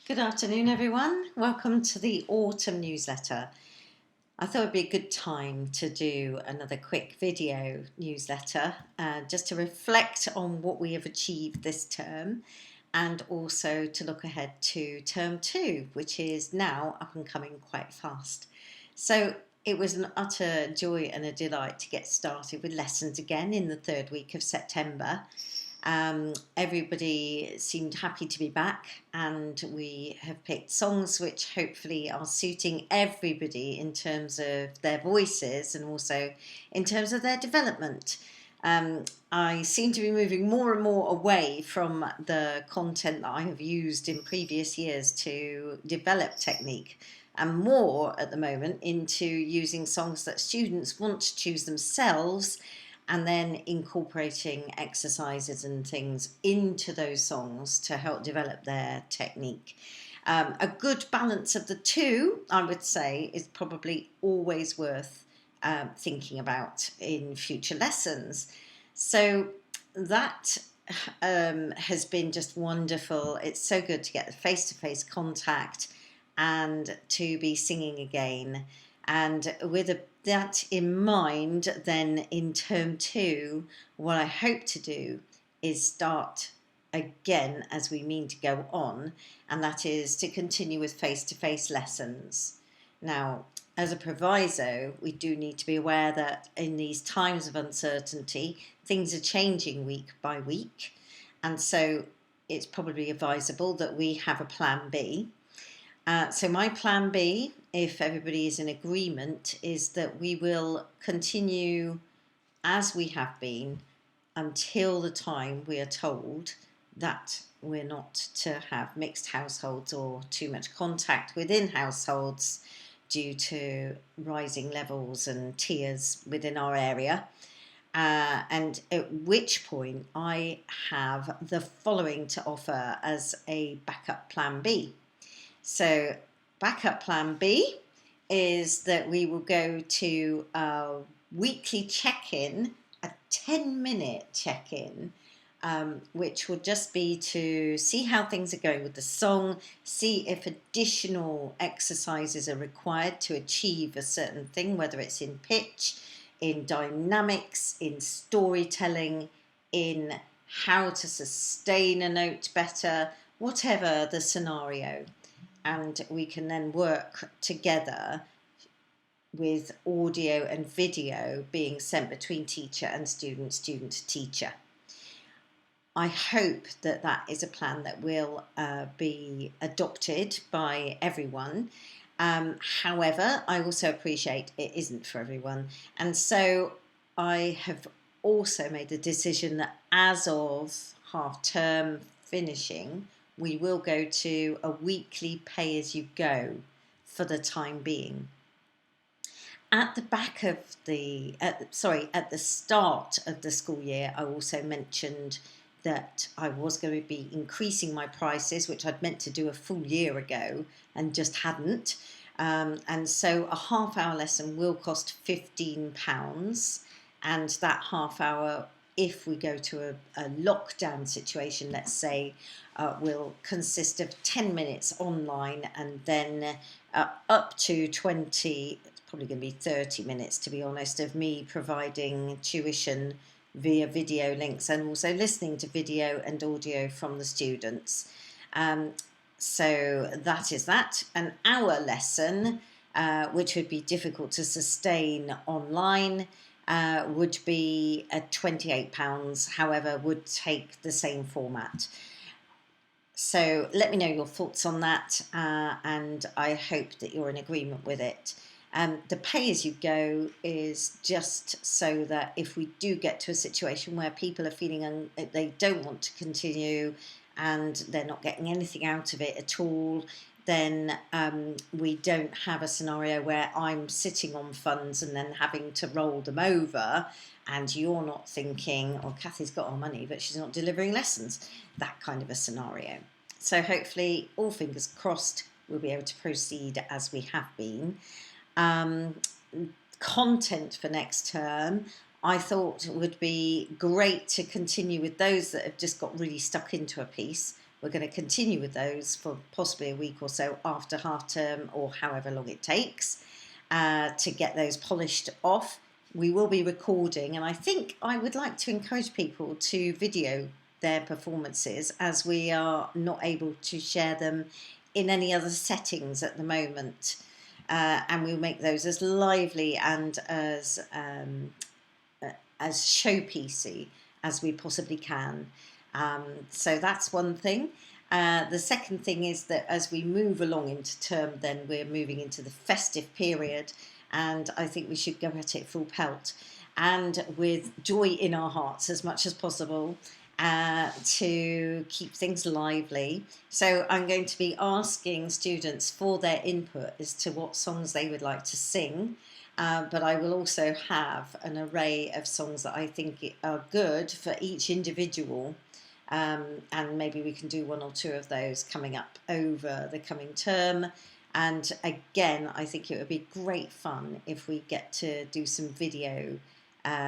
Good afternoon, everyone. Welcome to the autumn newsletter. I thought it'd be a good time to do another quick video newsletter just to reflect on what we have achieved this term and also to look ahead to term two, which is now up and coming quite fast. So it was an utter joy and a delight to get started with lessons again in the third week of September. Everybody seemed happy to be back, and we have picked songs which hopefully are suiting everybody in terms of their voices and also in terms of their development. I seem to be moving more and more away from the content that I have used in previous years to develop technique, and more at the moment into using songs that students want to choose themselves and then incorporating exercises and things into those songs to help develop their technique. A good balance of the two, I would say, is probably always worth thinking about in future lessons. So that has been just wonderful. It's so good to get the face-to-face contact and to be singing again. And with that in mind, then in term two, what I hope to do is start again as we mean to go on, and that is to continue with face-to-face lessons. Now, as a proviso, we do need to be aware that in these times of uncertainty, things are changing week by week, and so it's probably advisable that we have a plan B. So my plan B, if everybody is in agreement, is that we will continue as we have been until the time we are told that we're not to have mixed households or too much contact within households due to rising levels and tiers within our area. And at which point I have the following to offer as a backup plan B. So backup plan B is that we will go to a weekly check-in, a 10-minute check-in, which will just be to see how things are going with the song, see if additional exercises are required to achieve a certain thing, whether it's in pitch, in dynamics, in storytelling, in how to sustain a note better, whatever the scenario. And we can then work together with audio and video being sent between teacher and student, student to teacher. I hope that that is a plan that will be adopted by everyone. However, I also appreciate it isn't for everyone. And so I have also made the decision that as of half term finishing, we will go to a weekly pay-as-you-go for the time being. At the back of the, at the start of the school year, I also mentioned that I was going to be increasing my prices, which I'd meant to do a full year ago and just hadn't. And so a half-hour lesson will cost £15, and that half hour, if we go to a lockdown situation, let's say, will consist of 10 minutes online and then up to 20, it's probably going to be 30 minutes to be honest, of me providing tuition via video links and also listening to video and audio from the students. So that is that. An hour lesson, which would be difficult to sustain online, would be at £28, however, would take the same format. So let me know your thoughts on that, and I hope that you're in agreement with it. The pay-as-you-go is just so that if we do get to a situation where people are feeling they don't want to continue and they're not getting anything out of it at all, then we don't have a scenario where I'm sitting on funds and then having to roll them over and you're not thinking, oh, Kathy's got our money, but she's not delivering lessons, that kind of a scenario. So hopefully, all fingers crossed, we'll be able to proceed as we have been. Content for next term, I thought would be great to continue with those that have just got really stuck into a piece, We're going to continue with those for possibly a week or so after half term, or however long it takes, to get those polished off. We will be recording, and I think I would like to encourage people to video their performances, as we are not able to share them in any other settings at the moment. And we'll make those as lively and as showpiecey as we possibly can. So that's one thing. The second thing is that as we move along into term, then we're moving into the festive period, and I think we should go at it full pelt and with joy in our hearts as much as possible, to keep things lively. So I'm going to be asking students for their input as to what songs they would like to sing. But I will also have an array of songs that I think are good for each individual. And maybe we can do one or two of those coming up over the coming term. And again, I think it would be great fun if we get to do some video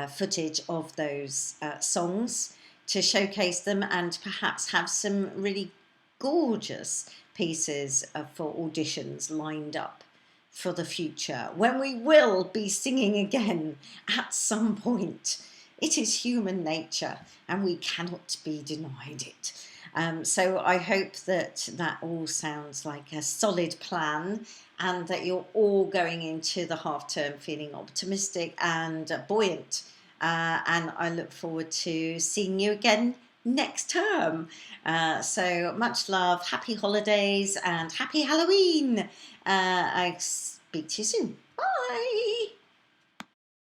footage of those songs to showcase them, and perhaps have some really gorgeous pieces for auditions lined up for the future, when we will be singing again at some point. It is human nature, and we cannot be denied it. So I hope that that all sounds like a solid plan, and that you're all going into the half term feeling optimistic and buoyant. And I look forward to seeing you again next term. So much love, happy holidays, and happy Halloween. I speak to you soon. Bye.